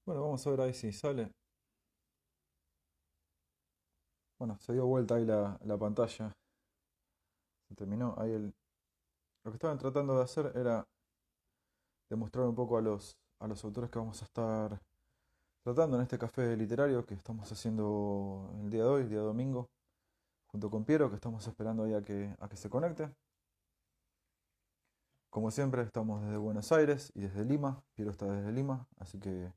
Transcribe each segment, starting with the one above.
Bueno, vamos a ver ahí si sale. Bueno, se dio vuelta ahí la pantalla. Se terminó. Lo que estaban tratando de hacer era demostrar un poco a los autores que vamos a estar tratando en este café literario que estamos haciendo el día de hoy, día domingo, junto con Piero, que estamos esperando ahí a que se conecte. Como siempre, estamos desde Buenos Aires y desde Lima. Piero está desde Lima, así que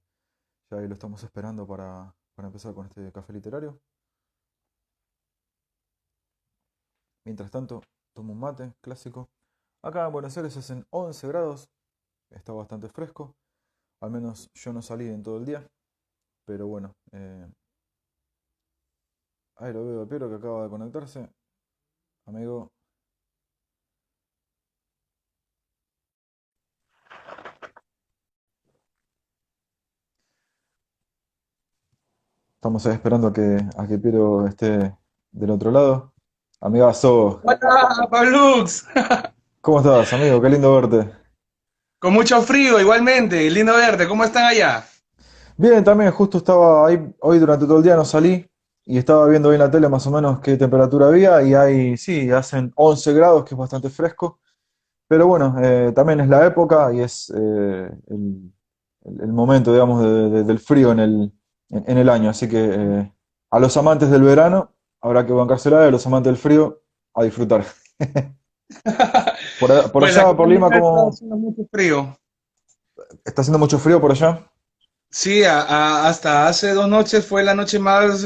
ya ahí lo estamos esperando para empezar con este café literario. Mientras tanto, tomo un mate clásico. Acá en Buenos Aires hacen 11 grados, está bastante fresco. Al menos yo no salí en todo el día, pero bueno, ahí lo veo a Piero que acaba de conectarse. Amigo, estamos ahí esperando a que Piero esté del otro lado. Amigazo, Hola, Pablux. ¿cómo estás, amigo? Qué lindo verte. Con mucho frío, igualmente. Lindo verte. ¿Cómo están allá? Bien, también justo estaba ahí, hoy durante todo el día no salí y estaba viendo ahí en la tele más o menos qué temperatura había y sí, hacen 11 grados, que es bastante fresco. Pero bueno, también es la época y es el momento, digamos, del frío en el año. Así que a los amantes del verano habrá que bancársela y a los amantes del frío a disfrutar. Por Pues aquí allá, por también Lima, ha estado ¿cómo haciendo mucho frío. está haciendo mucho frío por allá? Sí, hasta hace 2 noches fue la noche más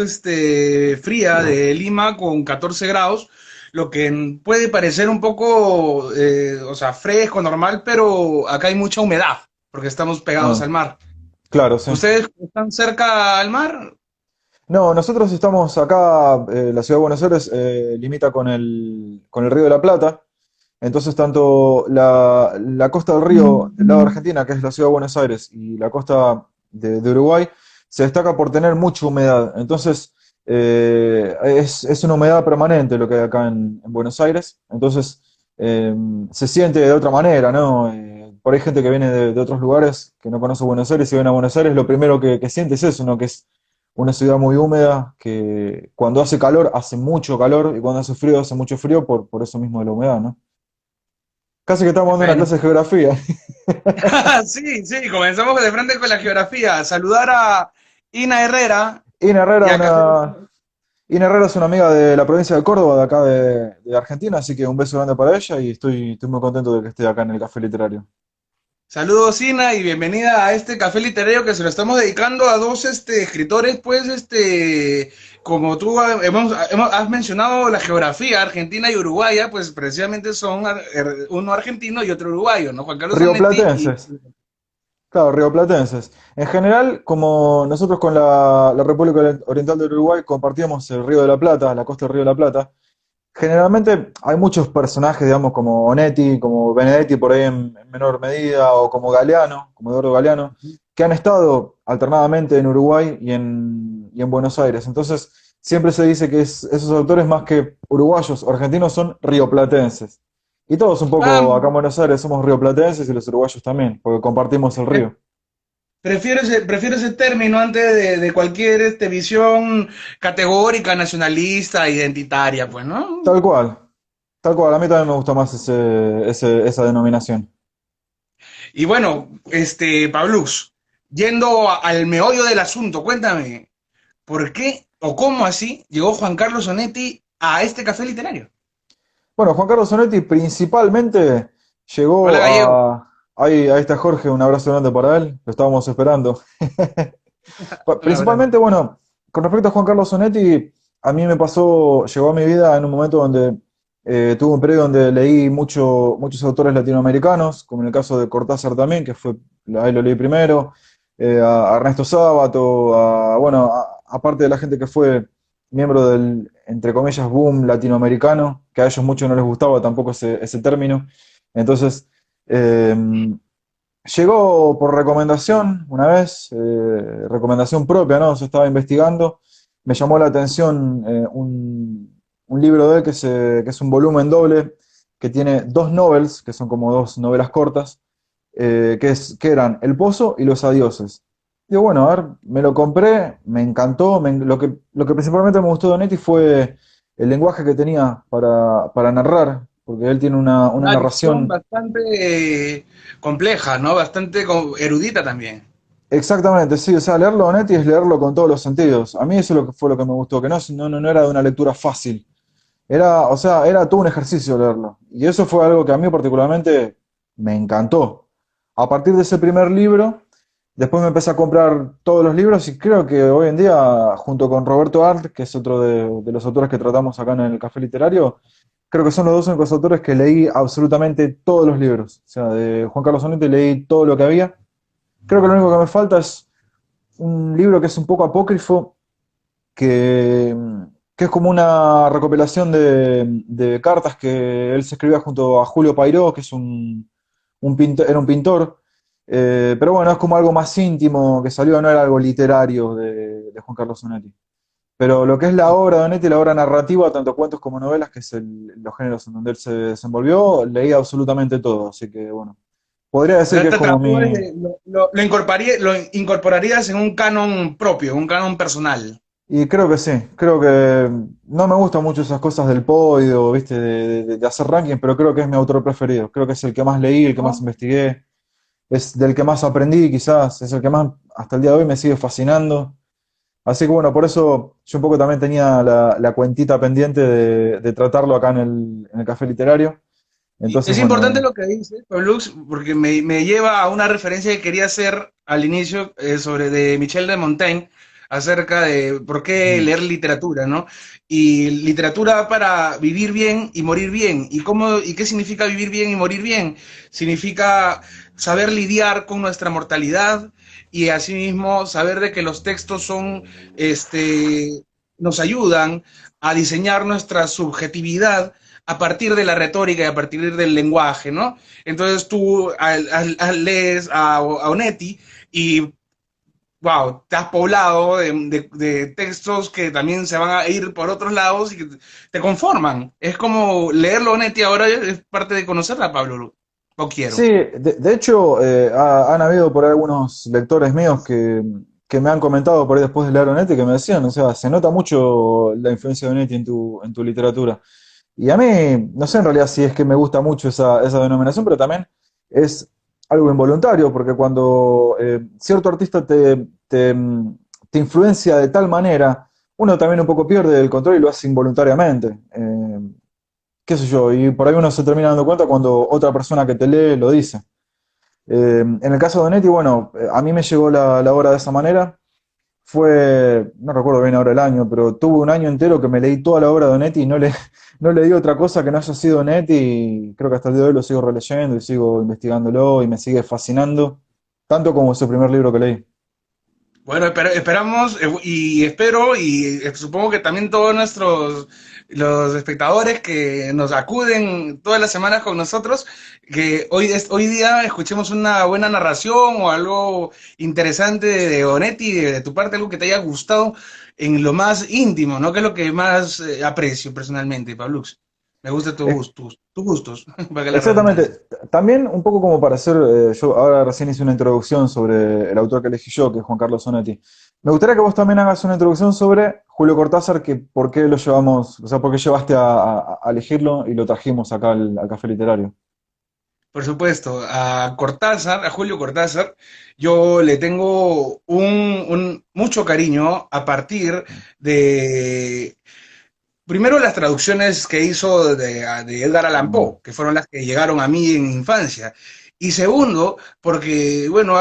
fría de Lima con 14 grados, lo que puede parecer un poco, o sea, fresco, normal, pero acá hay mucha humedad porque estamos pegados Ah, al mar. claro, sí. ¿Ustedes están cerca al mar? No, nosotros estamos acá, la ciudad de Buenos Aires limita con el Río de la Plata. Entonces, tanto la costa del río del lado de Argentina, que es la ciudad de Buenos Aires, y la costa de Uruguay, se destaca por tener mucha humedad. Entonces, es una humedad permanente lo que hay acá en Buenos Aires. Entonces, eh, se siente de otra manera, ¿no? Por ahí gente que viene de otros lugares, que no conoce Buenos Aires, y viene a Buenos Aires, lo primero que siente es eso, ¿no? Que es una ciudad muy húmeda, que cuando hace calor hace mucho calor, y cuando hace frío hace mucho frío por eso mismo de la humedad, ¿no? Casi que estamos dando una Bueno, clase de geografía. sí, sí, comenzamos de frente con la geografía. Saludar a Ina Herrera Ina y Herrera, a Café. Ina Herrera es una amiga de la provincia de Córdoba, de acá de Argentina, así que un beso grande para ella y estoy muy contento de que esté acá en el Café Literario. Saludos, Ina, y bienvenida a este café literario que se lo estamos dedicando a dos escritores, pues, como tú has mencionado la geografía argentina y uruguaya, pues precisamente son uno argentino y otro uruguayo, ¿no? Juan Carlos Zanetti y... Rioplatenses, claro, rioplatenses. En general, como nosotros con la República Oriental del Uruguay compartíamos el Río de la Plata, la costa del Río de la Plata, generalmente hay muchos personajes, digamos, como Onetti, como Benedetti por ahí en menor medida, o como Galeano, como Eduardo Galeano, que han estado alternadamente en Uruguay y en Buenos Aires. Entonces, siempre se dice que esos autores, más que uruguayos o argentinos, son rioplatenses. Y todos un Ah, poco acá en Buenos Aires somos rioplatenses y los uruguayos también, porque compartimos el río. prefiero ese término antes de cualquier visión categórica, nacionalista, identitaria, pues, ¿no? Tal cual, tal cual. A mí también me gusta más esa denominación. Y bueno, Pablux, yendo al meollo del asunto, cuéntame, ¿por qué o cómo así llegó Juan Carlos Onetti a este café literario? Bueno, Juan Carlos Sonetti principalmente Hola, llegó Gallego. a... Ahí está Jorge, un abrazo grande para él, lo estábamos esperando. Un abrazo. Principalmente, bueno, con respecto a Juan Carlos Sonetti, a mí me pasó, llegó a mi vida en un momento donde tuve un periodo donde leí muchos autores latinoamericanos, como en el caso de Cortázar también, que fue, ahí lo leí primero, a Ernesto Sábato, bueno, aparte de la gente que fue miembro del, entre comillas, boom latinoamericano, que a ellos mucho no les gustaba tampoco ese término. Entonces, eh, llegó por recomendación una vez, recomendación propia, ¿no? Se estaba investigando, me llamó la atención un libro de él que es un volumen doble, que tiene dos novels, que son como dos novelas cortas, que eran El Pozo y Los Adioses. digo, bueno, a ver, me lo compré, me encantó, lo que principalmente me gustó de Onetti fue el lenguaje que tenía para narrar, porque él tiene una Una dicción narración. bastante compleja, ¿no? Bastante erudita también. Exactamente, sí, o sea, leerlo a Onetti es leerlo con todos los sentidos. A mí eso es lo que fue lo que me gustó, que no era de una lectura fácil. Era, o sea, era todo un ejercicio leerlo. Y eso fue algo que a mí particularmente me encantó. A partir de ese primer libro, después me empecé a comprar todos los libros y creo que hoy en día, junto con Roberto Arlt, que es otro de los autores que tratamos acá en el Café Literario, creo que son los dos únicos autores que leí absolutamente todos los libros. O sea, de Juan Carlos Onetti leí todo lo que había. Creo que lo único que me falta es un libro que es un poco apócrifo, que, que es como una recopilación de cartas que él se escribía junto a Julio Pairó, que es un pintor, era un pintor. Pero bueno, es como algo más íntimo que salió, no era algo literario de Juan Carlos Onetti. Pero lo que es la obra de Onetti, la obra narrativa, tanto cuentos como novelas, que es los géneros en donde él se desenvolvió, leí absolutamente todo. Así que bueno, podría O decir sea, que es te como trató mi. lo incorporarías en un canon propio, un canon personal. Y creo que sí, creo que no me gustan mucho esas cosas del podio, ¿viste? De hacer rankings, pero creo que es mi autor preferido. Creo que es el que más leí, el que más ¿No? investigué, es del que más aprendí, quizás, es el que más hasta el día de hoy me sigue fascinando. Así que bueno, por eso yo un poco también tenía la cuentita pendiente de tratarlo acá en el Café Literario. Y Entonces, es importante bueno, lo que dices, Pablux, porque me lleva a una referencia que quería hacer al inicio sobre de Michel de Montaigne acerca de por qué ujú, leer literatura, ¿no? Y literatura para vivir bien y morir bien. ¿Y qué significa vivir bien y morir bien? Significa saber lidiar con nuestra mortalidad y asimismo saber de que los textos nos ayudan a diseñar nuestra subjetividad a partir de la retórica y a partir del lenguaje, ¿no? Entonces tú lees a Onetti y, wow, te has poblado de textos que también se van a ir por otros lados y que te conforman. Es como leerlo a Onetti ahora es parte de conocerla, Pablo. O sí, quiero. de hecho, han habido por ahí algunos lectores míos que me han comentado por ahí después de leer Onetti que me decían, o sea, se nota mucho la influencia de Onetti en tu literatura. Y a mí, no sé en realidad si es que me gusta mucho esa denominación, pero también es algo involuntario, porque cuando cierto artista te influencia de tal manera, uno también un poco pierde el control y lo hace involuntariamente. Qué sé yo, y por ahí uno se termina dando cuenta cuando otra persona que te lee lo dice. En el caso de Onetti, bueno, a mí me llegó la obra de esa manera. No recuerdo bien ahora el año, pero tuve un año entero que me leí toda la obra de Onetti y no leí otra cosa que no haya sido Onetti y creo que hasta el día de hoy lo sigo releyendo y sigo investigándolo y me sigue fascinando, tanto como ese primer libro que leí. Bueno, esperamos y espero supongo que también todos los espectadores que nos acuden todas las semanas con nosotros, que hoy día escuchemos una buena narración o algo interesante de Onetti, de tu parte, algo que te haya gustado en lo más íntimo, ¿no? Que es lo que más aprecio personalmente, Pablux. Me gustan tus gustos, para que la Exactamente. redundancia. También un poco como para hacer, yo ahora recién hice una introducción sobre el autor que elegí yo, que es Juan Carlos Onetti. Me gustaría que vos también hagas una introducción sobre Julio Cortázar, que por qué lo llevamos, o sea, por qué llevaste a elegirlo y lo trajimos acá al Café Literario. Por supuesto, a Cortázar, a Julio Cortázar, yo le tengo mucho cariño a partir de, primero, las traducciones que hizo de Edgar Allan Mm. Poe, que fueron las que llegaron a mí en infancia. Y segundo, porque, bueno,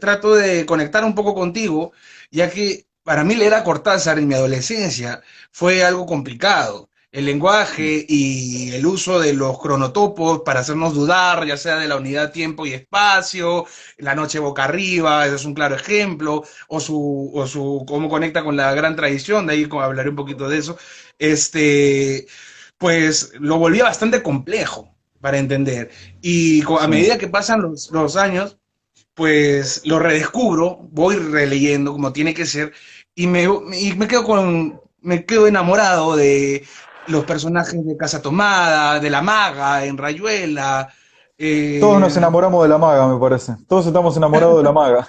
trato de conectar un poco contigo, ya que para mí leer a Cortázar en mi adolescencia fue algo complicado. El lenguaje y el uso de los cronotopos para hacernos dudar, ya sea de la unidad tiempo y espacio, la noche boca arriba, ese es un claro ejemplo, o su cómo conecta con la gran tradición, de ahí hablaré un poquito de eso, este, pues lo volvía bastante complejo para entender. Y a Sí. medida que pasan los años, pues lo redescubro, voy releyendo como tiene que ser, me quedo enamorado de los personajes de Casa Tomada, de la maga en Rayuela. Todos nos eh, enamoramos de la maga, me parece. Todos estamos enamorados de la maga.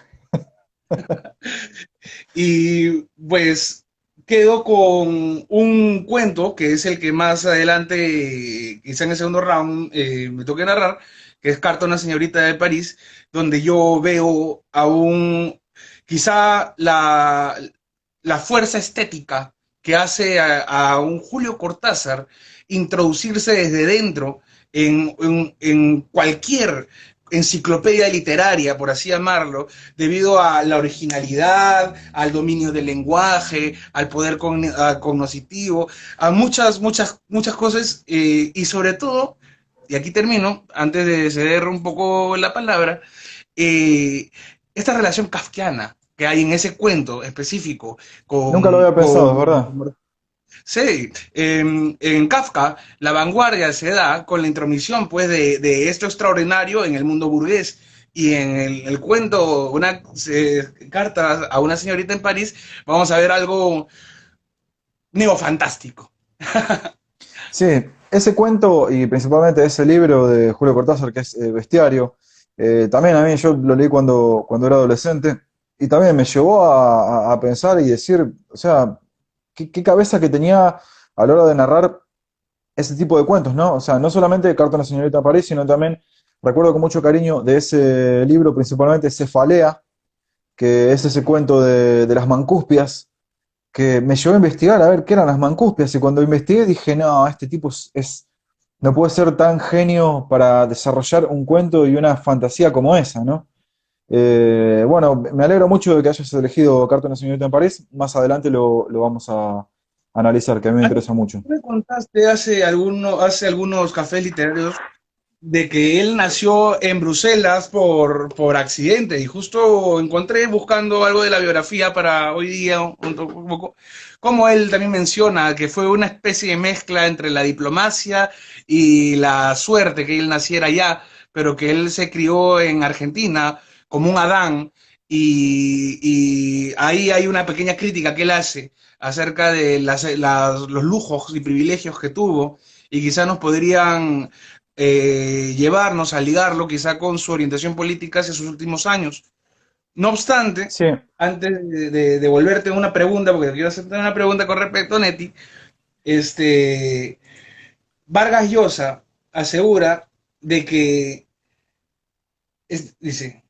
Y pues quedo con un cuento que es el que más adelante, quizá en el segundo round, me toque narrar, que es Carta a una señorita de París, donde yo veo aún quizá la fuerza estética que hace a un Julio Cortázar introducirse desde dentro en cualquier enciclopedia literaria, por así llamarlo, debido a la originalidad, al dominio del lenguaje, al poder cognoscitivo, a muchas cosas, y sobre todo, y aquí termino, antes de ceder un poco la palabra, eh, esta relación kafkiana que hay en ese cuento específico Nunca lo con, había pensado, es con, verdad. con Sí, en Kafka la vanguardia se da con la intromisión pues esto extraordinario en el mundo burgués y en el cuento una carta a una señorita en París vamos a ver algo neofantástico. Sí, ese cuento y principalmente ese libro de Julio Cortázar, que es Bestiario, también a mí yo lo leí cuando era adolescente y también me llevó a pensar y decir, o sea, qué cabeza que tenía a la hora de narrar ese tipo de cuentos, ¿no? O sea, no solamente Carta a una señorita de París, sino también recuerdo con mucho cariño de ese libro, principalmente Cefalea, que es ese cuento de las mancuspias que me llevó a investigar a ver qué eran las mancuspias y cuando investigué dije, no, este tipo no puede ser tan genio para desarrollar un cuento y una fantasía como esa, ¿no? Bueno, me alegro mucho de que hayas elegido Carta de una señorita en París, más adelante lo vamos a analizar, que a mí me interesa mucho. Me contaste hace algunos cafés literarios de que él nació en Bruselas por accidente y justo encontré buscando algo de la biografía para hoy día un poco, como él también menciona que fue una especie de mezcla entre la diplomacia y la suerte que él naciera allá, pero que él se crió en Argentina como un Adán y ahí hay una pequeña crítica que él hace acerca de los lujos y privilegios que tuvo y quizás nos podrían llevarnos a ligarlo quizá con su orientación política hacia sus últimos años. No obstante, Sí, antes de volverte una pregunta, porque quiero hacerte una pregunta con respecto a Neti, este, Vargas Llosa asegura de que, dice,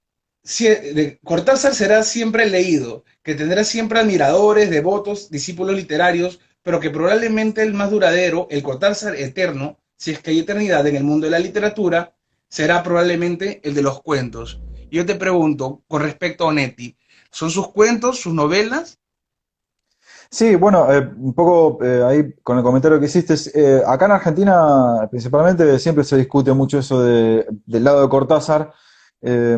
Cortázar será siempre leído, que tendrá siempre admiradores, devotos, discípulos literarios, pero que probablemente el más duradero, el Cortázar eterno, si es que hay eternidad en el mundo de la literatura, será probablemente el de los cuentos. Y yo te pregunto, con respecto a Onetti, ¿son sus cuentos, sus novelas? sí, bueno, un poco ahí con el comentario que hiciste, acá en Argentina principalmente siempre se discute mucho eso del lado de Cortázar, eh,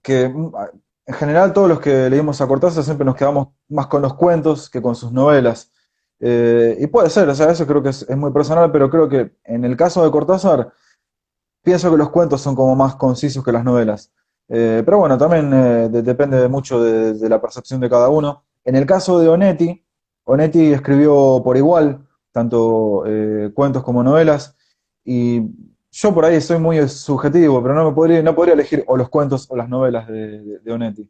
que en general todos los que leímos a Cortázar siempre nos quedamos más con los cuentos que con sus novelas. Y puede ser, o sea, eso creo que es muy personal, pero creo que en el caso de Cortázar, pienso que los cuentos son como más concisos que las novelas. Pero bueno, también depende mucho de la percepción de cada uno. En el caso de Onetti, Onetti escribió por igual, tanto cuentos como novelas, y yo por ahí soy muy subjetivo, pero no podría elegir o los cuentos o las novelas de Onetti.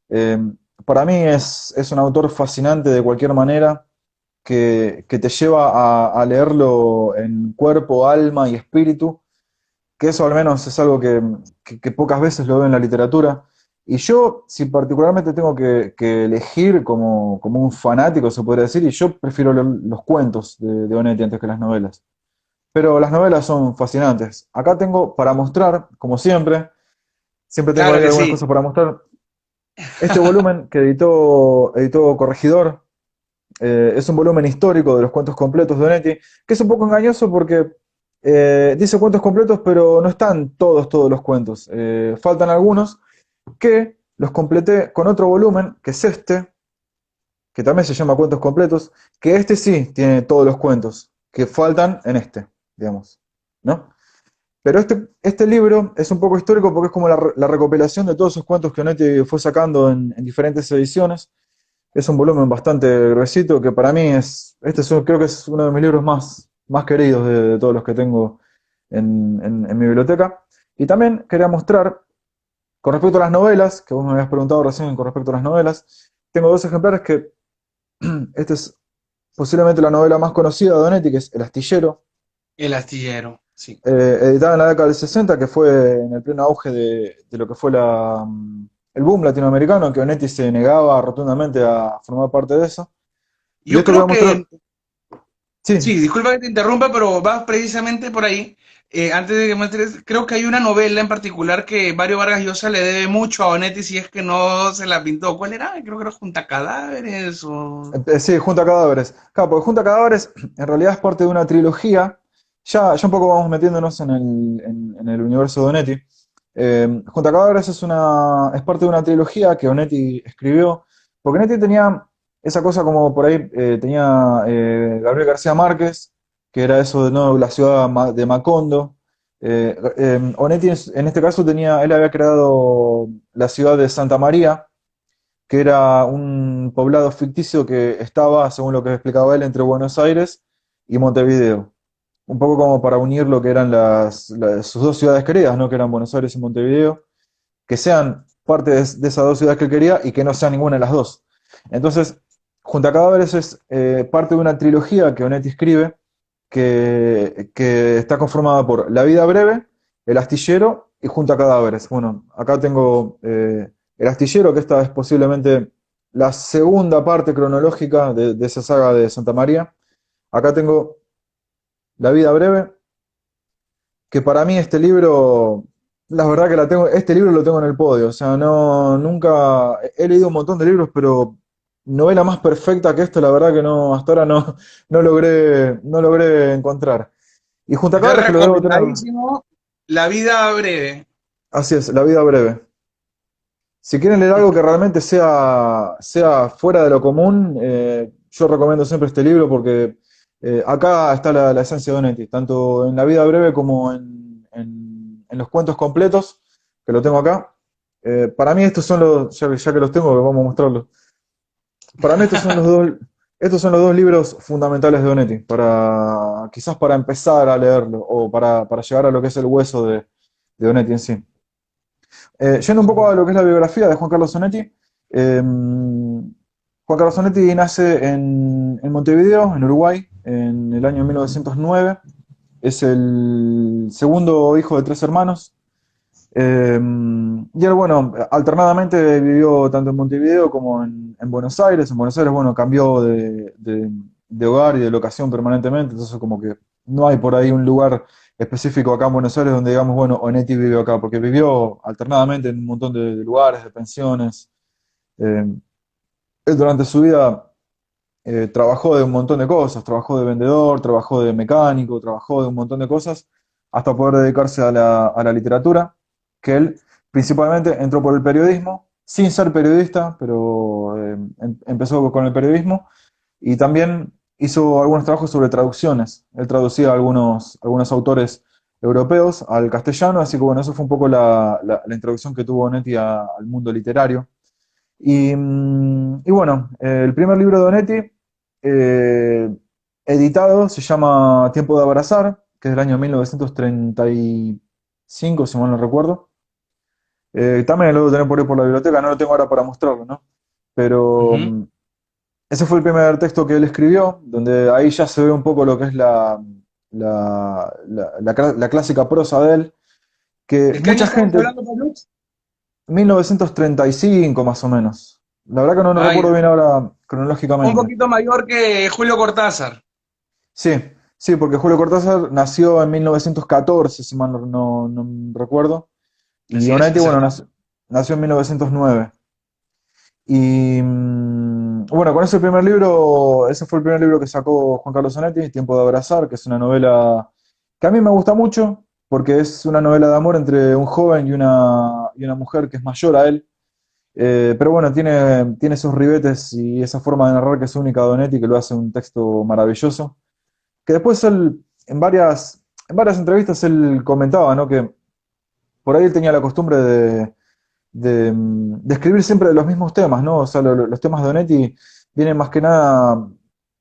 Eh, para mí es un autor fascinante de cualquier manera, que te lleva a leerlo en cuerpo, alma y espíritu, que eso al menos es algo que pocas veces lo veo en la literatura. Y yo, si particularmente tengo que elegir como un fanático, se podría decir, y yo prefiero los cuentos de Onetti antes que las novelas. Pero las novelas son fascinantes. Acá tengo para mostrar, como siempre tengo Claro ahí que algunas sí. cosas para mostrar. Este volumen que editó Corregidor, es un volumen histórico de los cuentos completos de Onetti, que es un poco engañoso porque dice cuentos completos, pero no están todos los cuentos. Faltan algunos que los completé con otro volumen, que es este, que también se llama Cuentos Completos, que este sí tiene todos los cuentos que faltan en este, digamos, ¿no? Pero este libro es un poco histórico porque es como la recopilación de todos esos cuentos que Onetti fue sacando en diferentes ediciones. Es un volumen bastante gruesito que para mí creo que es uno de mis libros más queridos de todos los que tengo en mi biblioteca. Y también quería mostrar Con respecto a las novelas, que vos me habías preguntado recién con respecto a las novelas, tengo dos ejemplares que, este es posiblemente la novela más conocida de Donetti, que es El Astillero, El astillero, sí. editada en la década del 60, que fue en el pleno auge de lo que fue el boom latinoamericano, que Onetti se negaba rotundamente a formar parte de eso. Y Yo esto que voy a creo mostrar, que, sí, sí, disculpa que te interrumpa, pero vas precisamente por ahí. Antes de que muestres, creo que hay una novela en particular que Mario Vargas Llosa le debe mucho a Onetti si es que no se la pintó. ¿Cuál era? Creo que era Junta Cadáveres o... sí, Junta Cadáveres. Claro, porque Junta Cadáveres en realidad es parte de una trilogía. Ya un poco vamos metiéndonos en el universo de Onetti. Junta Cadáveres es parte de una trilogía que Onetti escribió. Porque Onetti tenía esa cosa como por ahí tenía Gabriel García Márquez, que era eso de ¿no? la ciudad de Macondo. Onetti en este caso él había creado la ciudad de Santa María, que era un poblado ficticio que estaba, según lo que explicaba él, entre Buenos Aires y Montevideo. Un poco como para unir lo que eran sus dos ciudades queridas, ¿no? Que eran Buenos Aires y Montevideo, que sean parte de esas dos ciudades que él quería y que no sea ninguna de las dos. Entonces, Junta Cadáveres es parte de una trilogía que Onetti escribe que está conformada por La vida breve, El astillero y Junta Cadáveres. Bueno, acá tengo El astillero, que esta es posiblemente la segunda parte cronológica de esa saga de Santa María. Acá tengo La vida breve, que para mí este libro, la verdad que este libro lo tengo en el podio. O sea, no, nunca, he leído un montón de libros, pero novela más perfecta que esto, la verdad que no, hasta ahora no, no logré encontrar. Y Junta Entonces, Cabras que lo debo tener, recomendadísimo La vida breve. así es, La vida breve. Si quieren leer algo que realmente sea fuera de lo común, yo recomiendo siempre este libro porque acá está la esencia de Onetti, tanto en La vida breve como en los cuentos completos, que lo tengo acá. Para mí estos son ya que los tengo, vamos a mostrarlos. Para mí estos son los dos libros fundamentales de Onetti, quizás para empezar a leerlo o para llegar a lo que es el hueso de Onetti en sí. Yendo un poco a lo que es la biografía de Juan Carlos Onetti, Juan Carlos Onetti nace en Montevideo, en Uruguay, en el año 1909. Es el segundo hijo de tres hermanos. Y él, bueno, alternadamente vivió tanto en Montevideo como en Buenos Aires. En Buenos Aires, bueno, cambió de hogar y de locación permanentemente, entonces como que no hay por ahí un lugar específico acá en Buenos Aires donde digamos, bueno, Onetti vivió acá, porque vivió alternadamente en un montón de lugares, de pensiones. Eh, Él durante su vida trabajó de un montón de cosas, trabajó de vendedor, trabajó de mecánico, trabajó de un montón de cosas, hasta poder dedicarse a la literatura, que él principalmente entró por el periodismo, sin ser periodista, pero empezó con el periodismo, y también hizo algunos trabajos sobre traducciones. Él traducía a algunos autores europeos al castellano, así que bueno, eso fue un poco la introducción que tuvo Onetti al mundo literario. Y bueno, el primer libro de Onetti, eh, editado, se llama Tiempo de abrazar, que es del año 1935, si mal no recuerdo. También lo debo tener por ahí por la biblioteca, no lo tengo ahora para mostrarlo, ¿no? Pero Ujú. ese fue el primer texto que él escribió, donde ahí ya se ve un poco lo que es la clásica prosa de él, que ¿De qué año mucha estamos gente, hablando, Pablo? 1935 más o menos. La verdad que no Ay, recuerdo bien ahora un cronológicamente. poquito mayor que Julio Cortázar. Sí, sí, porque Julio Cortázar nació en 1914, si mal no recuerdo, y Así es, Onetti, bueno, acertado. nació en 1909. Bueno, con ese primer libro, ese fue el primer libro que sacó Juan Carlos Onetti, Tiempo de abrazar, que es una novela que a mí me gusta mucho, porque es una novela de amor entre un joven y una mujer que es mayor a él. Pero bueno, tiene esos ribetes y esa forma de narrar que es única de Onetti, que lo hace un texto maravilloso. Que después él, en varias entrevistas, él comentaba, ¿no? Que por ahí él tenía la costumbre de escribir siempre de los mismos temas, ¿no? O sea, los temas de Onetti vienen más que nada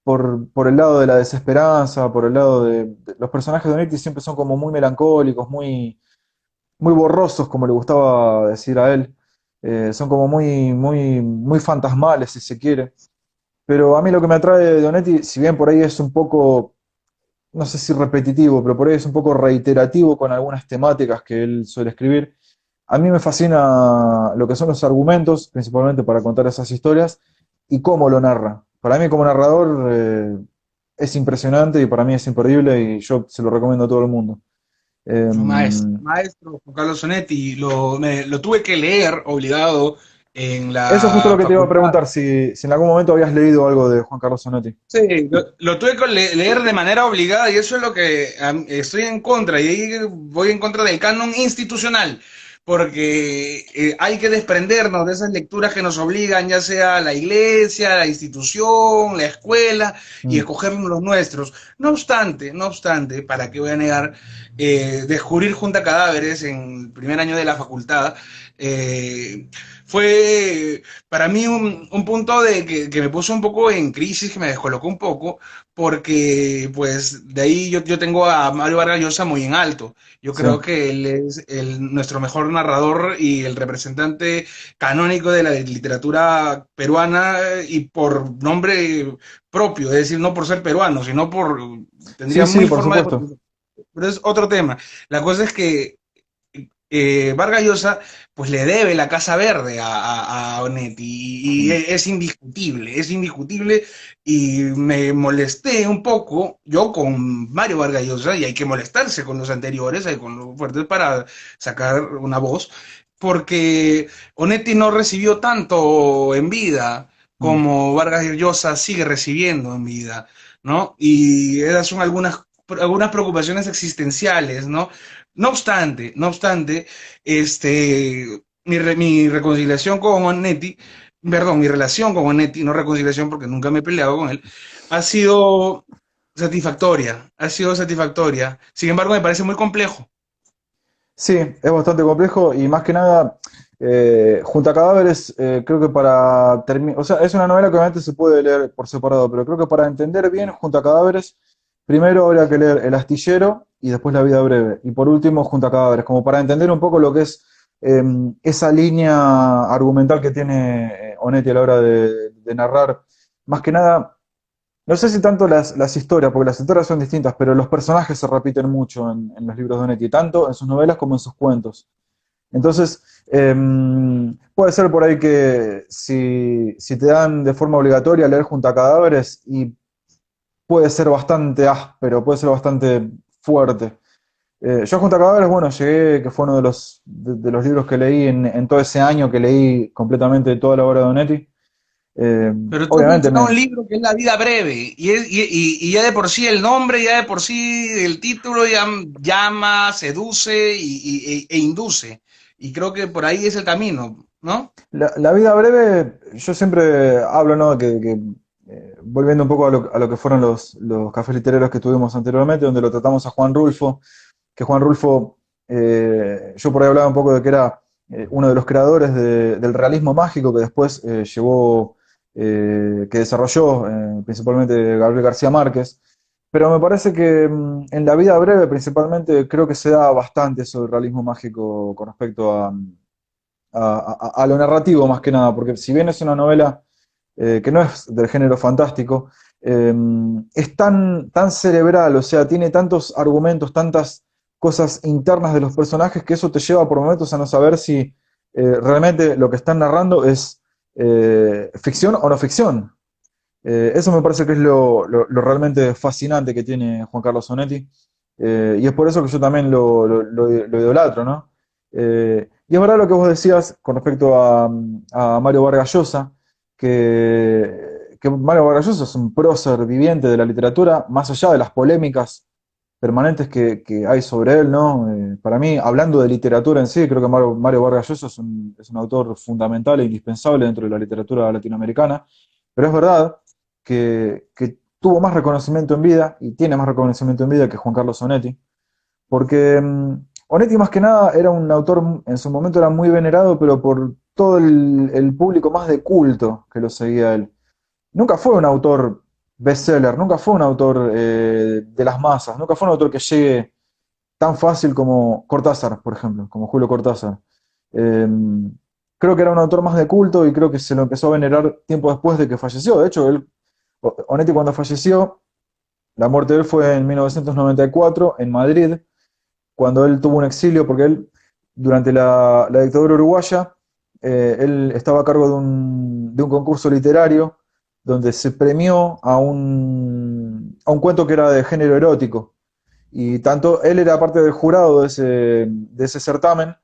por el lado de la desesperanza, por el lado los personajes de Onetti siempre son como muy melancólicos, muy borrosos, como le gustaba decir a él. Son como muy fantasmales, si se quiere. Pero a mí lo que me atrae de Onetti, si bien por ahí es un poco, no sé si repetitivo, pero por ahí es un poco reiterativo con algunas temáticas que él suele escribir, a mí me fascina lo que son los argumentos, principalmente para contar esas historias, y cómo lo narra. Para mí como narrador es impresionante y para mí es imperdible y yo se lo recomiendo a todo el mundo. Eh, Maestro Juan Carlos Sonetti, lo tuve que leer obligado en Eso es justo lo la que te iba a facultad. preguntar, si en algún momento habías leído algo de Juan Carlos Sonetti. Sí, lo tuve que leer de manera obligada y eso es lo que estoy en contra y ahí voy en contra del canon institucional, porque hay que desprendernos de esas lecturas que nos obligan, ya sea la iglesia, la institución, la escuela, y Mm. escoger los nuestros. No obstante, ¿para qué voy a negar? Descubrir junto a cadáveres en el primer año de la facultad eh, fue para mí un punto que me puso un poco en crisis, que me descolocó un poco, porque pues de ahí yo tengo a Mario Vargas Llosa muy en alto. Yo Sí, creo que él es nuestro mejor narrador y el representante canónico de la literatura peruana y por nombre propio, es decir, no por ser peruano, sino por... sí, Tendría sí, muy por forma de... supuesto. Pero es otro tema. La cosa es que Vargas Llosa pues le debe la Casa Verde a Onetti y Mm. es indiscutible y me molesté un poco yo con Mario Vargas Llosa y hay que molestarse con los anteriores, con los fuertes para sacar una voz, porque Onetti no recibió tanto en vida Mm. como Vargas Llosa sigue recibiendo en vida, ¿no? Y esas son algunas preocupaciones existenciales, ¿no? No obstante, mi reconciliación con Onetti, perdón, mi relación con Onetti, no reconciliación porque nunca me he peleado con él, ha sido ha sido satisfactoria. Sin embargo, me parece muy complejo. Sí, es bastante complejo y más que nada, Junto a Cadáveres, creo que para terminar, o sea, es una novela que obviamente se puede leer por separado, pero creo que para entender bien Junto a Cadáveres, primero habría que leer El Astillero y después La Vida Breve, y por último Junto a Cadáveres, como para entender un poco lo que es esa línea argumental que tiene Onetti a la hora de narrar, más que nada. No sé si tanto las historias, porque las historias son distintas, pero los personajes se repiten mucho en los libros de Onetti, tanto en sus novelas como en sus cuentos. Entonces, puede ser por ahí que si te dan de forma obligatoria leer Junto a Cadáveres, y puede ser bastante áspero, puede ser bastante fuerte. Yo Junto a Cadáveres, bueno, llegué, que fue uno de los libros que leí en todo ese año que leí completamente toda la obra de Onetti. Eh, Pero tú has obviamente mencionado me, un libro que es La vida breve, y ya de por sí el nombre, ya de por sí el título ya llama, seduce e induce. Y creo que por ahí es el camino, ¿no? La vida breve, yo siempre hablo, ¿no? Volviendo un poco a lo que fueron los cafés literarios que tuvimos anteriormente, donde lo tratamos a Juan Rulfo, que Juan Rulfo, yo por ahí hablaba un poco de que era uno de los creadores del realismo mágico que después que desarrolló principalmente Gabriel García Márquez. Pero me parece que en la vida breve, principalmente, creo que se da bastante eso del realismo mágico con respecto a lo narrativo más que nada, porque si bien es una novela que no es del género fantástico, eh, es tan cerebral, o sea, tiene tantos argumentos, tantas cosas internas de los personajes, que eso te lleva por momentos a no saber si realmente lo que están narrando es ficción o no ficción. Eso me parece que es lo realmente fascinante que tiene Juan Carlos Sonetti, y es por eso que yo también lo idolatro, ¿no? Y es verdad lo que vos decías con respecto a Mario Vargas Llosa, que Mario Vargas Llosa es un prócer viviente de la literatura, más allá de las polémicas permanentes que hay sobre él, ¿no? Para mí, hablando de literatura en sí, creo que Mario Vargas Llosa es un autor fundamental e indispensable dentro de la literatura latinoamericana, pero es verdad que tuvo más reconocimiento en vida y tiene más reconocimiento en vida que Juan Carlos Onetti, porque Onetti más que nada era un autor, en su momento era muy venerado, pero por todo el público más de culto que lo seguía a él. Nunca fue un autor bestseller, nunca fue un autor de las masas, nunca fue un autor que llegue tan fácil como Cortázar, por ejemplo, como Julio Cortázar. Eh, Creo que era un autor más de culto y creo que se lo empezó a venerar tiempo después de que falleció. De hecho, Onetti cuando falleció, la muerte de él fue en 1994 en Madrid, cuando él tuvo un exilio, porque él, durante la dictadura uruguaya, él estaba a cargo de un concurso literario donde se premió a un cuento que era de género erótico. Y tanto él era parte del jurado de ese certamen,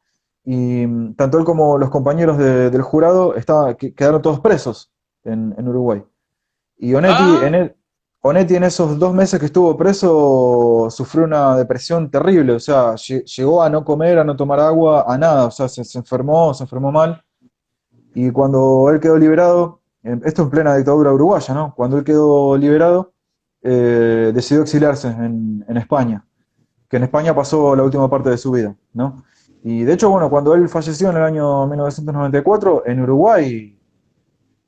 y tanto él como los compañeros del jurado quedaron todos presos en Uruguay. Y Ah, Onetti en esos 2 meses que estuvo preso sufrió una depresión terrible, o sea, llegó a no comer, a no tomar agua, a nada, o sea, se enfermó mal. Y cuando él quedó liberado, esto en plena dictadura uruguaya, ¿no? Cuando él quedó liberado, decidió exiliarse en España, que en España pasó la última parte de su vida, ¿no? Y de hecho, bueno, cuando él falleció en el año 1994, en Uruguay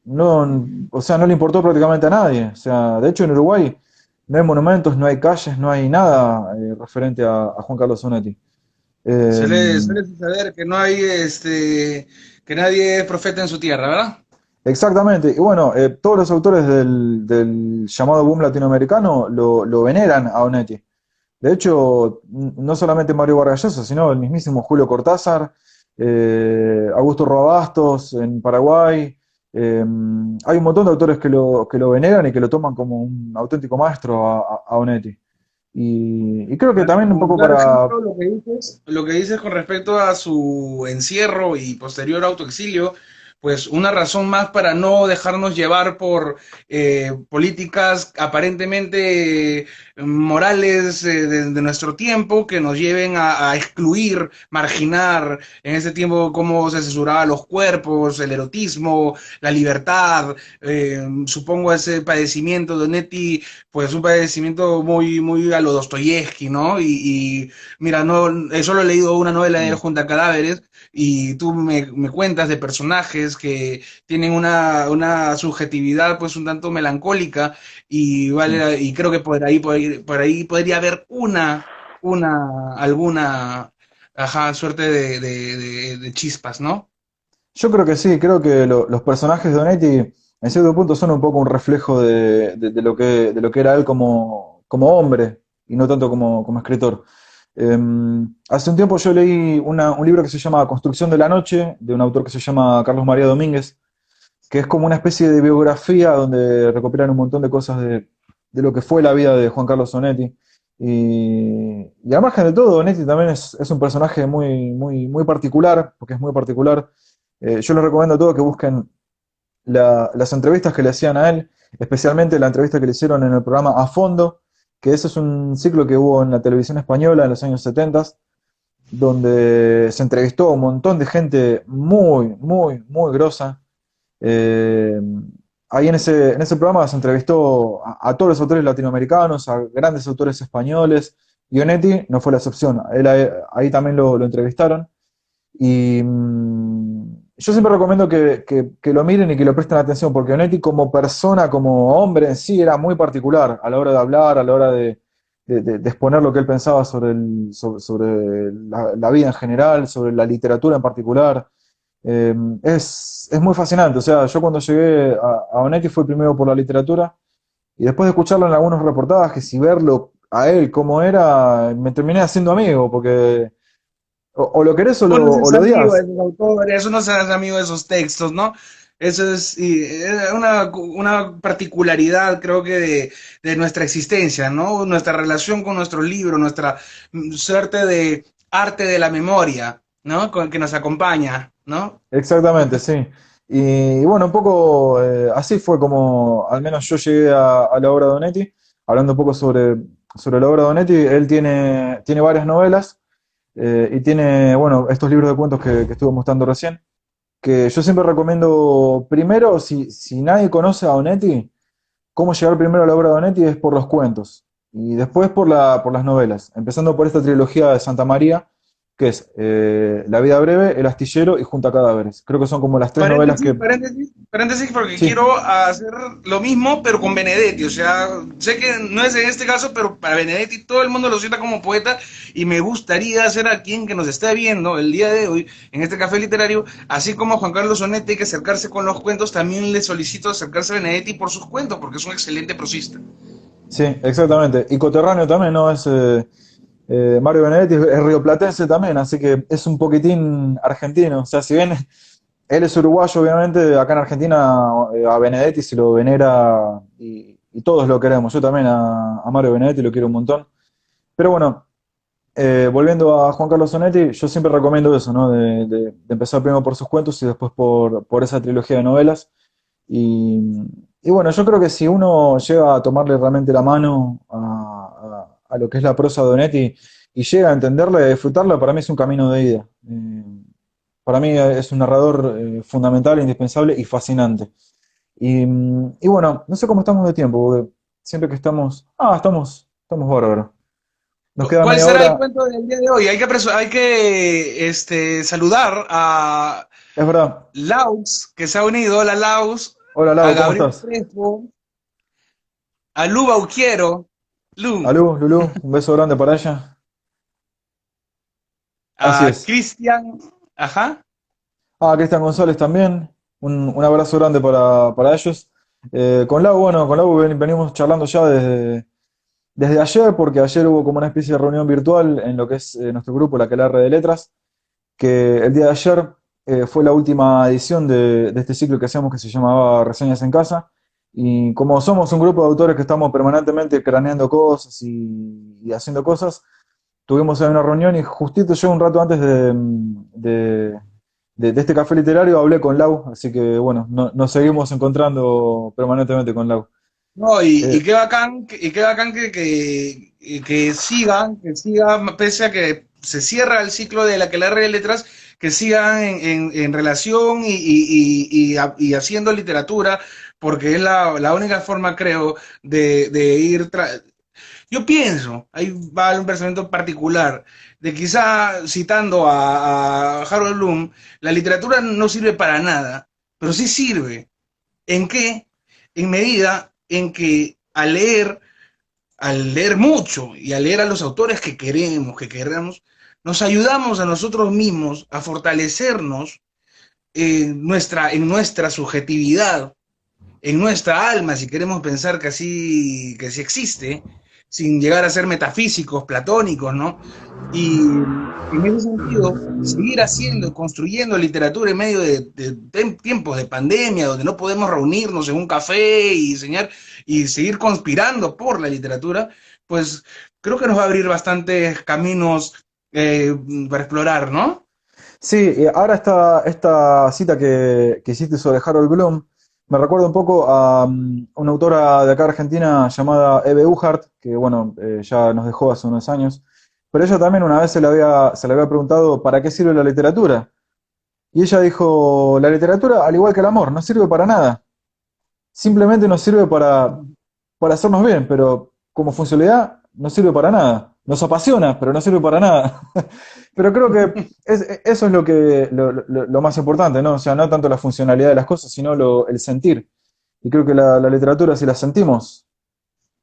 no, o sea, no le importó prácticamente a nadie. O sea, de hecho en Uruguay no hay monumentos, no hay calles, no hay nada referente a Juan Carlos Onetti. Eh, suele suceder que no hay, que nadie es profeta en su tierra, ¿verdad? Exactamente. Y bueno, todos los autores del llamado boom latinoamericano lo veneran a Onetti. De hecho, no solamente Mario Vargas Llosa, sino el mismísimo Julio Cortázar, Augusto Roa en Paraguay. eh, Hay un montón de autores que lo veneran y que lo toman como un auténtico maestro a Onetti. Y creo que Bueno, también un como poco claro para... ejemplo, lo que dices con respecto a su encierro y posterior autoexilio, pues una razón más para no dejarnos llevar por políticas aparentemente morales de nuestro tiempo que nos lleven a excluir, marginar en ese tiempo cómo se censuraba los cuerpos, el erotismo, la libertad, supongo ese padecimiento de Onetti pues un padecimiento muy, muy a lo Dostoyevsky, ¿no? Y mira, no, solo he leído una novela de él junto a cadáveres y tú me cuentas de personajes que tienen una subjetividad pues un tanto melancólica y Sí. vale, y creo que por ahí podría haber alguna, ajá, suerte de chispas, ¿no? Yo creo que sí, creo que los personajes de Onetti en cierto punto son un poco un reflejo de lo que era él como hombre y no tanto como escritor. Hace un tiempo yo leí un libro que se llama Construcción de la Noche, de un autor que se llama Carlos María Domínguez, que es como una especie de biografía donde recopilan un montón de cosas de lo que fue la vida de Juan Carlos Onetti. Y al margen de todo, Onetti también es un personaje muy, muy, muy particular, porque es muy particular. Yo les recomiendo a todos que busquen las entrevistas que le hacían a él, especialmente la entrevista que le hicieron en el programa A Fondo, que ese es un ciclo que hubo en la televisión española en los años 70, donde se entrevistó a un montón de gente muy, muy, muy grosa. Eh, Ahí en ese programa se entrevistó a todos los autores latinoamericanos, a grandes autores españoles, y Onetti no fue la excepción. Él ahí también lo entrevistaron. Y yo siempre recomiendo que lo miren y que lo presten atención, porque Onetti como persona, como hombre en sí, era muy particular a la hora de hablar, a la hora de exponer lo que él pensaba sobre la vida en general, sobre la literatura en particular. Es muy fascinante. O sea, yo cuando llegué a Onetti fue primero por la literatura y después de escucharlo en algunos reportajes y verlo a él como era, me terminé haciendo amigo, porque o lo querés o lo, Uno se o hace lo amigo de odias. esos autores, uno se hace amigo de esos textos, ¿no? Eso es una particularidad, creo que, de nuestra existencia, ¿no? Nuestra relación con nuestros libros, nuestra suerte de arte de la memoria, ¿no? Que nos acompaña, ¿no? Exactamente, sí. Y bueno, un poco así fue como al menos yo llegué a la obra de Onetti, hablando un poco sobre la obra de Onetti. Él tiene varias novelas y tiene, bueno, estos libros de cuentos que estuve mostrando recién, que yo siempre recomiendo primero, si nadie conoce a Onetti, cómo llegar primero a la obra de Onetti es por los cuentos y después por las novelas, empezando por esta trilogía de Santa María, que es La vida breve, El astillero y Junta cadáveres. Creo que son como las tres novelas Paréntesis, que... paréntesis, paréntesis, porque Sí, quiero hacer lo mismo, pero con Benedetti. O sea, sé que no es en este caso, pero para Benedetti todo el mundo lo sienta como poeta y me gustaría hacer a quien que nos esté viendo el día de hoy en este café literario, así como a Juan Carlos Onetti hay que acercarse con los cuentos, también le solicito acercarse a Benedetti por sus cuentos, porque es un excelente prosista. sí, exactamente. Y coterráneo también, ¿no? Es... Mario Benedetti es rioplatense también, así que es un poquitín argentino. O sea, si bien él es uruguayo, obviamente, acá en Argentina a Benedetti se lo venera y todos lo queremos. Yo también a Mario Benedetti lo quiero un montón. Pero bueno, volviendo a Juan Carlos Onetti, yo siempre recomiendo eso, ¿no? De empezar primero por sus cuentos y después por esa trilogía de novelas. Y, y bueno, yo creo que si uno llega a tomarle realmente la mano a lo que es la prosa de Onetti y llega a entenderla y a disfrutarla, para mí es un camino de ida. Para mí es un narrador fundamental, indispensable y fascinante. Y bueno, no sé cómo estamos de tiempo, porque siempre que estamos... Ah, estamos bárbaros. Nos queda ¿Cuál media será el hora. cuento del día de hoy? Hay que saludar a Es verdad. Laus, que se ha unido, hola Laus, Hola a Lau, ¿cómo Gabriel estás? Crespo, a Lu Bauquiero, Lu, Alú, Lulú, un beso grande para ella. Así a es. Cristian, ajá, Cristian González también. Un abrazo grande para ellos. Con Lau, bueno, con Lau venimos charlando ya desde ayer, porque ayer hubo como una especie de reunión virtual en lo que es nuestro grupo, la Aquelarre de Letras, que el día de ayer fue la última edición de este ciclo que hacemos que se llamaba Reseñas en Casa. Y como somos un grupo de autores que estamos permanentemente craneando cosas y haciendo cosas, tuvimos ahí una reunión y justito yo un rato antes de este café literario hablé con Lau, así que bueno, nos seguimos encontrando permanentemente con Lau. no, Eh, y qué bacán, y qué bacán que sigan, pese a que se cierra el ciclo de la que la red de letras, que sigan en relación y haciendo literatura, porque es la única forma, creo, de ir yo pienso, ahí va un pensamiento particular, de quizá citando a Harold Bloom, la literatura no sirve para nada, pero sí sirve. ¿En qué? En medida en que al leer mucho y al leer a los autores que queremos, nos ayudamos a nosotros mismos a fortalecernos en nuestra subjetividad, en nuestra alma, si queremos pensar que sí existe, sin llegar a ser metafísicos, platónicos, ¿no? Y en ese sentido, seguir haciendo, construyendo literatura en medio de tiempos de pandemia, donde no podemos reunirnos en un café y enseñar y seguir conspirando por la literatura, pues creo que nos va a abrir bastantes caminos para explorar, ¿no? sí, ahora esta cita que hiciste sobre Harold Bloom me recuerda un poco a una autora de acá Argentina llamada Eve Uhart, que bueno, ya nos dejó hace unos años, pero ella también una vez se le había preguntado ¿para qué sirve la literatura? Y ella dijo, la literatura, al igual que el amor, no sirve para nada. Simplemente nos sirve para hacernos bien, pero como funcionalidad no sirve para nada. Nos apasiona, pero no sirve para nada. Pero creo que eso es lo más importante, ¿no? O sea, no tanto la funcionalidad de las cosas, sino el sentir. Y creo que la literatura, si la sentimos,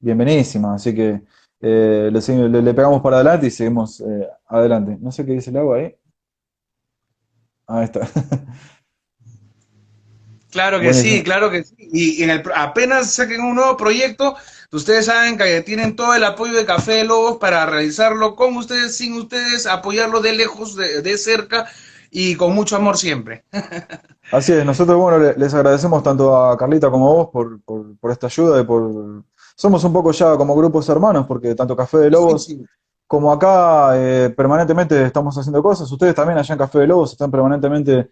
bienvenísima. Así que le pegamos para adelante y seguimos adelante. No sé qué dice el agua ahí. Ahí está. Buenísimo. Claro que sí. Y apenas saquen un nuevo proyecto, ustedes saben que tienen todo el apoyo de Café de Lobos para realizarlo con ustedes, sin ustedes, apoyarlo de lejos, de cerca y con mucho amor siempre. Así es, nosotros bueno, les agradecemos tanto a Carlita como a vos por esta ayuda y por... Somos un poco ya como grupos hermanos, porque tanto Café de Sí, Lobos sí. como acá permanentemente estamos haciendo cosas. Ustedes también allá en Café de Lobos están permanentemente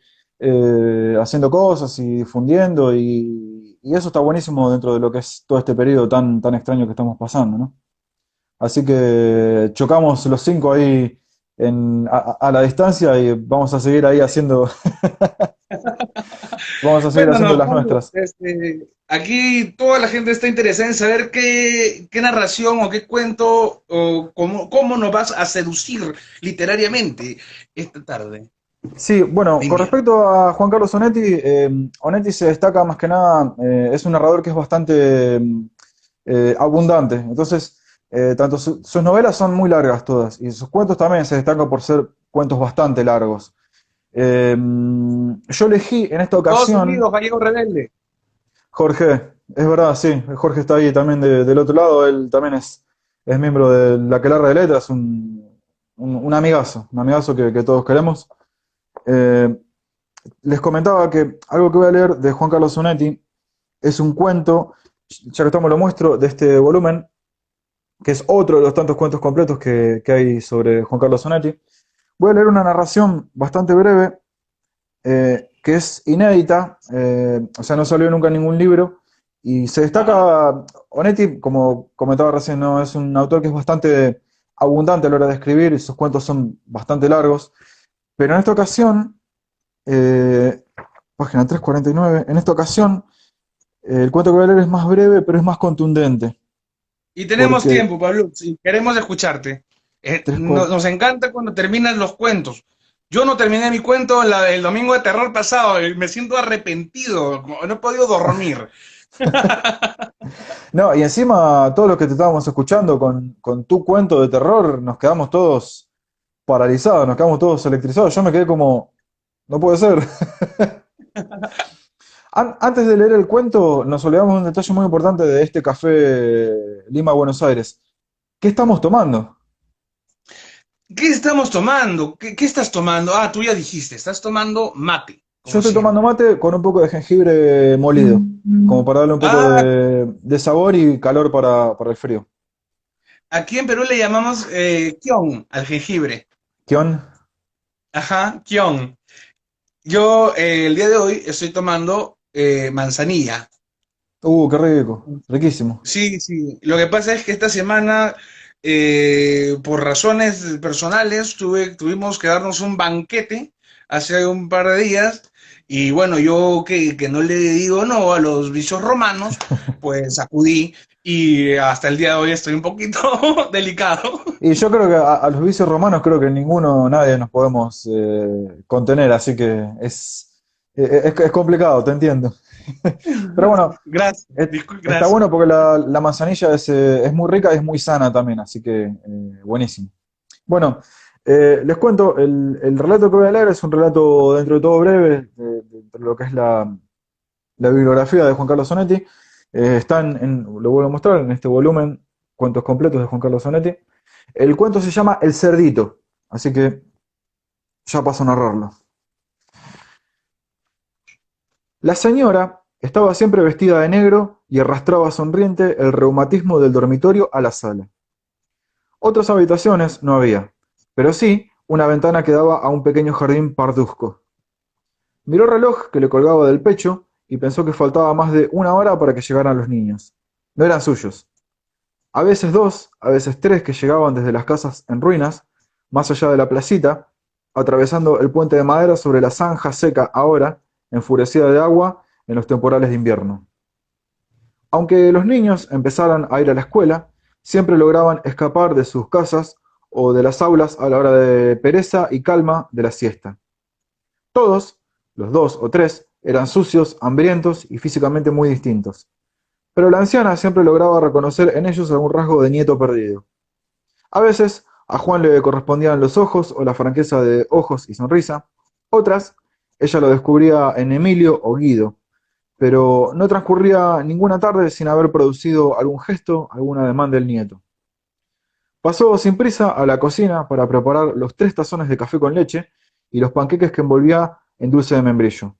haciendo cosas y difundiendo y eso está buenísimo dentro de lo que es todo este periodo tan extraño que estamos pasando, ¿no? Así que chocamos los cinco ahí a la distancia y vamos a seguir ahí haciendo vamos a seguir haciendo Cuéntanos, las Pablo, nuestras. aquí toda la gente está interesada en saber qué narración o qué cuento o cómo nos vas a seducir literariamente esta tarde. Sí, bueno, con Dime. respecto a Juan Carlos Onetti, Onetti se destaca más que nada, es un narrador que es bastante abundante. Entonces, tanto sus novelas son muy largas todas, y sus cuentos también se destacan por ser cuentos bastante largos. Yo elegí en esta Todos ocasión, Unidos, Gallego Rebelde. Jorge, es verdad, sí, Jorge está ahí también del otro lado, él también es miembro de la Aquelarre de Letras, un amigazo que todos queremos. Eh, Les comentaba que algo que voy a leer de Juan Carlos Onetti es un cuento, ya que estamos lo muestro, de este volumen, que es otro de los tantos cuentos completos que hay sobre Juan Carlos Onetti. Voy a leer una narración bastante breve, que es inédita, o sea, no salió nunca en ningún libro, y se Ajá. destaca, Onetti, como comentaba recién, ¿no? Es un autor que es bastante abundante a la hora de escribir, y sus cuentos son bastante largos, pero en esta ocasión, eh, página 349, en esta ocasión, el cuento que voy a leer es más breve, pero es más contundente, Y tenemos porque tiempo, Pablo, si queremos escucharte. tres cua- Nos encanta cuando terminas los cuentos. Yo no terminé mi cuento el domingo de terror pasado y me siento arrepentido, no he podido dormir. No, y encima, todos los que te estábamos escuchando con tu cuento de terror, nos quedamos todos paralizados, nos quedamos todos electrizados. Yo me quedé como, no puede ser. Antes de leer el cuento, nos olvidamos de un detalle muy importante de este café Lima Buenos Aires. ¿Qué estamos tomando? ¿Qué estamos tomando? ¿Qué estás tomando? Ah, tú ya dijiste, estás tomando mate, Yo como estoy tomando siempre. mate con un poco de jengibre molido, como para darle un poco Ah, de sabor y calor para el frío. aquí en Perú le llamamos kion al jengibre. ¿Kion? Ajá, kion. Yo el día de hoy estoy tomando manzanilla. Qué rico, riquísimo. Sí, sí. Lo que pasa es que esta semana, por razones personales, tuvimos que darnos un banquete hace un par de días. Y bueno, yo que no le digo no a los vicios romanos, pues acudí y hasta el día de hoy estoy un poquito delicado. Y yo creo que a los vicios romanos creo que ninguno, nadie nos podemos contener, así que es complicado, te entiendo. Pero bueno, Gracias, está gracias. bueno porque la manzanilla es muy rica y es muy sana también, así que buenísimo. Bueno, les cuento, el relato que voy a leer es un relato dentro de todo breve, de lo que es la bibliografía de Juan Carlos Onetti. Lo vuelvo a mostrar, en este volumen, Cuentos completos de Juan Carlos Onetti. El cuento se llama El Cerdito, así que ya paso a narrarlo. La señora estaba siempre vestida de negro y arrastraba sonriente el reumatismo del dormitorio a la sala. Otras habitaciones no había, pero sí una ventana que daba a un pequeño jardín parduzco. Miró el reloj que le colgaba del pecho y pensó que faltaba más de una hora para que llegaran los niños. No eran suyos. A veces dos, a veces tres que llegaban desde las casas en ruinas, más allá de la placita, atravesando el puente de madera sobre la zanja seca ahora, enfurecida de agua en los temporales de invierno. Aunque los niños empezaran a ir a la escuela, siempre lograban escapar de sus casas o de las aulas a la hora de pereza y calma de la siesta. Todos, los dos o tres, eran sucios, hambrientos y físicamente muy distintos. Pero la anciana siempre lograba reconocer en ellos algún rasgo de nieto perdido. A veces a Juan le correspondían los ojos o la franqueza de ojos y sonrisa. Otras, ella lo descubría en Emilio o Guido, pero no transcurría ninguna tarde sin haber producido algún gesto, algún ademán del nieto. Pasó sin prisa a la cocina para preparar los 3 tazones de café con leche y los panqueques que envolvía en dulce de membrillo.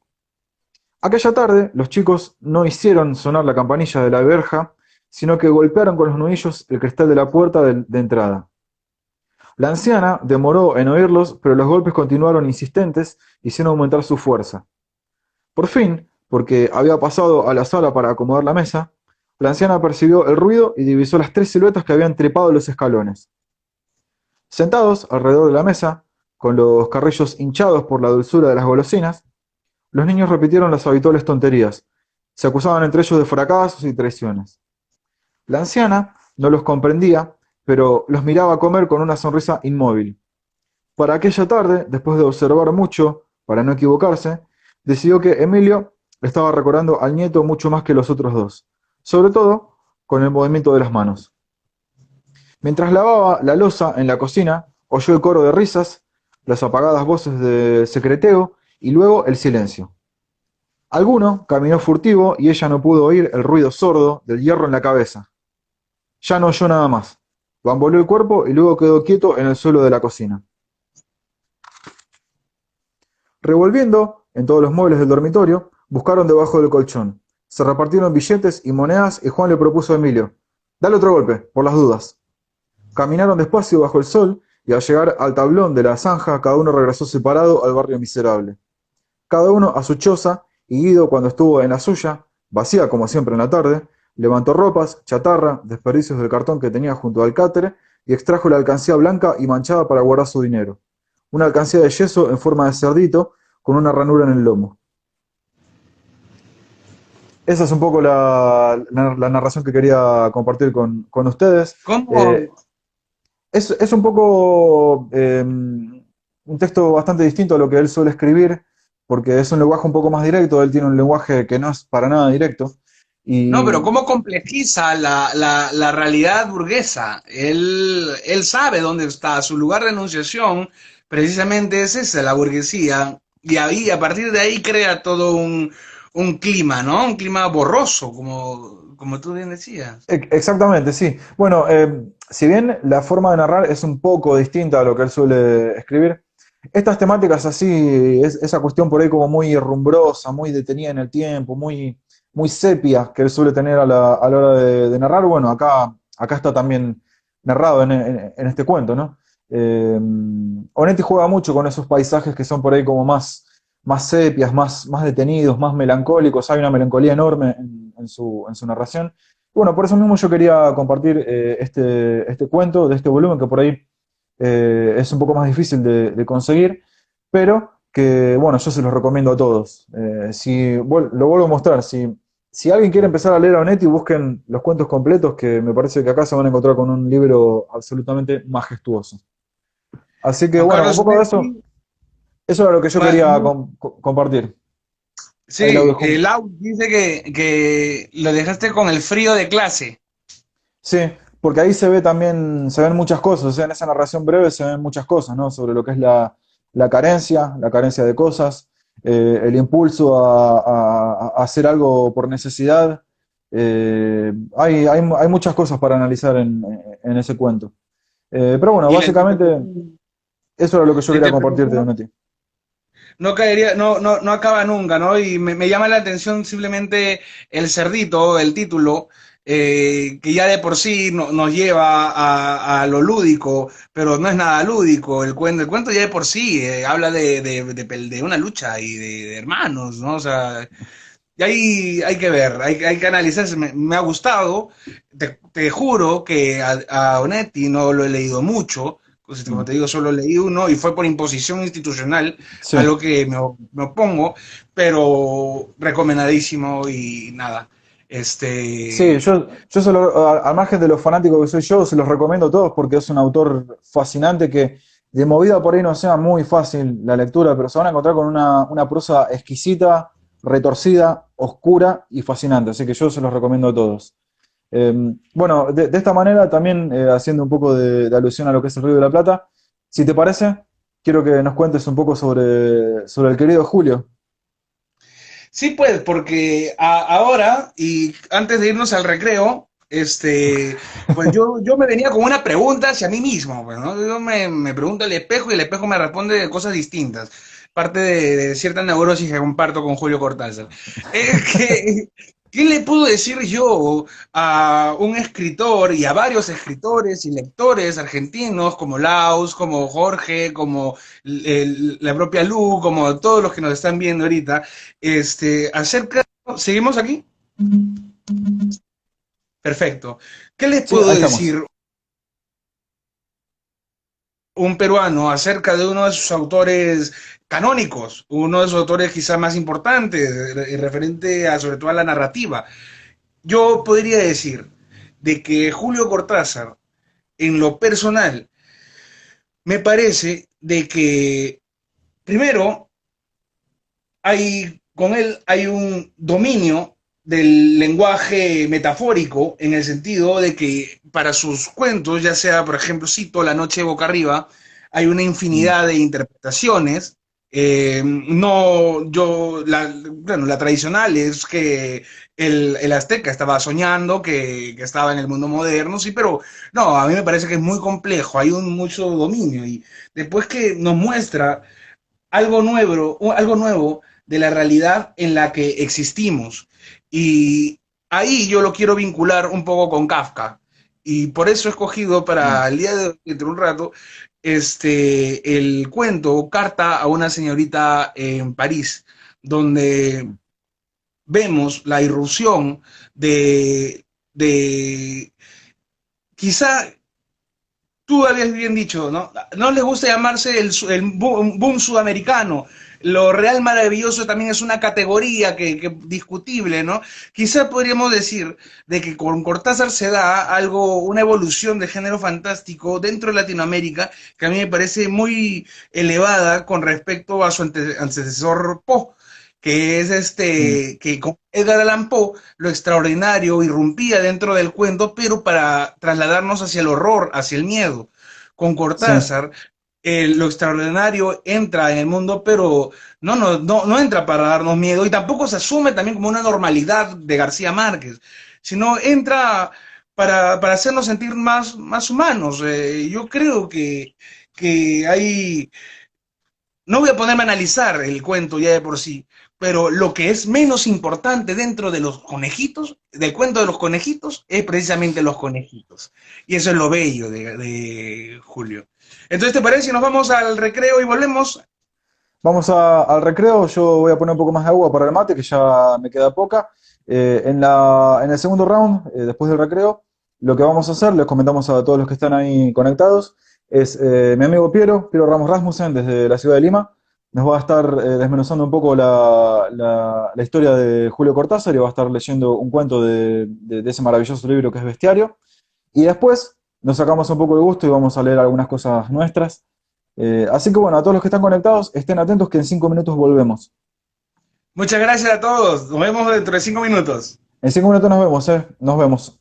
Aquella tarde los chicos no hicieron sonar la campanilla de la verja, sino que golpearon con los nudillos el cristal de la puerta de entrada. La anciana demoró en oírlos, pero los golpes continuaron insistentes, hicieron aumentar su fuerza. Por fin, porque había pasado a la sala para acomodar la mesa, la anciana percibió el ruido y divisó las 3 siluetas que habían trepado los escalones. Sentados alrededor de la mesa, con los carrillos hinchados por la dulzura de las golosinas, los niños repitieron las habituales tonterías. Se acusaban entre ellos de fracasos y traiciones. La anciana no los comprendía, pero los miraba comer con una sonrisa inmóvil. Para aquella tarde, después de observar mucho, para no equivocarse, decidió que Emilio estaba recordando al nieto mucho más que los otros dos, sobre todo con el movimiento de las manos. Mientras lavaba la loza en la cocina, oyó el coro de risas, las apagadas voces de secreteo y luego el silencio. Alguno caminó furtivo y ella no pudo oír el ruido sordo del hierro en la cabeza. Ya no oyó nada más. Bamboleó el cuerpo y luego quedó quieto en el suelo de la cocina. Revolviendo en todos los muebles del dormitorio, buscaron debajo del colchón. Se repartieron billetes y monedas y Juan le propuso a Emilio: «Dale otro golpe, por las dudas». Caminaron despacio bajo el sol y al llegar al tablón de la zanja cada uno regresó separado al barrio miserable. Cada uno a su choza y Guido, cuando estuvo en la suya, vacía como siempre en la tarde, levantó ropas, chatarra, desperdicios del cartón que tenía junto al cátere y extrajo la alcancía blanca y manchada para guardar su dinero. Una alcancía de yeso en forma de cerdito con una ranura en el lomo. Esa es un poco la narración que quería compartir con ustedes. ¿Cómo? Es un poco un texto bastante distinto a lo que él suele escribir, porque es un lenguaje un poco más directo, él tiene un lenguaje que no es para nada directo. No, pero Y ¿cómo complejiza la realidad burguesa? Él sabe dónde está, su lugar de enunciación precisamente es esa, la burguesía, y ahí, a partir de ahí crea todo un clima, ¿no? Un clima borroso, como tú bien decías. exactamente, sí. Bueno, si bien la forma de narrar es un poco distinta a lo que él suele escribir, estas temáticas así, esa cuestión por ahí como muy rumbrosa, muy detenida en el tiempo, muy sepia que él suele tener a la hora de narrar, bueno, acá está también narrado en este cuento, ¿no? Onetti juega mucho con esos paisajes que son por ahí como más sepias, más detenidos, más melancólicos, hay una melancolía enorme en su narración. Bueno, por eso mismo yo quería compartir este cuento de este volumen que por ahí es un poco más difícil de conseguir, pero que, bueno, yo se los recomiendo a todos. Lo vuelvo a mostrar, si alguien quiere empezar a leer a Onetti, busquen los cuentos completos, que me parece que acá se van a encontrar con un libro absolutamente majestuoso. Así que, Juan bueno, un Carlos poco de eso, Onetti, eso era lo que yo quería compartir. Ahí lo sí, dejo. Lau dice que lo dejaste con el frío de clase. Sí, porque ahí se ven muchas cosas, o sea, en esa narración breve se ven muchas cosas, ¿no? Sobre lo que es la carencia de cosas, el impulso a hacer algo por necesidad. Hay muchas cosas para analizar en ese cuento. Pero bueno, Y la básicamente interpretación, eso era lo que yo la quería compartirte, interpretación Donati. no caería, no acaba nunca, ¿no? Y me llama la atención simplemente el cerdito, el título, que ya de por sí nos lleva a lo lúdico, pero no es nada lúdico. El cuento ya de por sí habla de una lucha y de hermanos, ¿no? O sea, y ahí hay que ver, hay que analizarse. Me ha gustado, te juro que a Onetti no lo he leído mucho, pues, como Mm. te digo, solo leí uno y fue por imposición institucional, Sí, a lo que me opongo, pero recomendadísimo y nada. sí, Este, al margen de los fanáticos que soy yo, se los recomiendo a todos porque es un autor fascinante que de movida por ahí no sea muy fácil la lectura, pero se van a encontrar con una prosa exquisita, retorcida, oscura y fascinante, así que yo se los recomiendo a todos. Bueno, de esta manera también haciendo un poco de alusión a lo que es el Río de la Plata, si te parece, quiero que nos cuentes un poco sobre el querido Julio. sí, pues, porque ahora y antes de irnos al recreo, pues yo me venía con una pregunta hacia mí mismo, pues, ¿no? Yo me pregunto al espejo y el espejo me responde de cosas distintas. Parte de cierta neurosis que comparto con Julio Cortázar. Que, ¿qué le puedo decir yo a un escritor y a varios escritores y lectores argentinos como Laus, como Jorge, como la propia Lu, como todos los que nos están viendo ahorita? Acerca, ¿seguimos aquí? Perfecto. ¿Qué les Sí, puedo ahí estamos. decir? un peruano acerca de uno de sus autores canónicos, uno de sus autores quizás más importantes, referente a sobre todo a la narrativa. Yo podría decir de que Julio Cortázar, en lo personal, me parece de que, primero, con él hay un dominio del lenguaje metafórico en el sentido de que para sus cuentos, ya sea, por ejemplo, cito La noche boca arriba, hay una Mm. infinidad de interpretaciones. No, bueno, la tradicional es que el azteca estaba soñando, que estaba en el mundo moderno, sí, pero no, a mí me parece que es muy complejo, hay mucho dominio y después que nos muestra algo nuevo de la realidad en la que existimos. Y ahí yo lo quiero vincular un poco con Kafka. Y por eso he escogido Mm. para el día de hoy, dentro de un rato, el cuento Carta a una señorita en París, donde Mm. vemos la irrupción de quizá tú habías bien dicho, ¿no? No les gusta llamarse el boom sudamericano. Lo real maravilloso también es una categoría que discutible, ¿no? Quizá podríamos decir de que con Cortázar se da algo, una evolución de género fantástico dentro de Latinoamérica que a mí me parece muy elevada con respecto a su antecesor Poe, que es Mm. que con Edgar Allan Poe lo extraordinario irrumpía dentro del cuento, pero para trasladarnos hacia el horror, hacia el miedo. Con Sí, Cortázar, lo extraordinario entra en el mundo, pero no entra para darnos miedo y tampoco se asume también como una normalidad de García Márquez, sino entra para hacernos sentir más humanos. Yo creo que hay no voy a ponerme a analizar el cuento ya de por sí, pero lo que es menos importante dentro de los conejitos, del cuento de los conejitos, es precisamente los conejitos. Y eso es lo bello de Julio. Entonces, ¿te parece si nos vamos al recreo y volvemos? vamos al recreo. Yo voy a poner un poco más de agua para el mate, que ya me queda poca. En el segundo round, después del recreo, lo que vamos a hacer, les comentamos a todos los que están ahí conectados, es mi amigo Piero Ramos Rasmussen, desde la ciudad de Lima. Nos va a estar desmenuzando un poco la historia de Julio Cortázar y va a estar leyendo un cuento de ese maravilloso libro que es Bestiario. Y después nos sacamos un poco de gusto y vamos a leer algunas cosas nuestras. Así que bueno, a todos los que están conectados, estén atentos que en 5 minutos volvemos. Muchas gracias a todos. Nos vemos dentro de 5 minutos. En 5 minutos nos vemos, ¿eh? Nos vemos.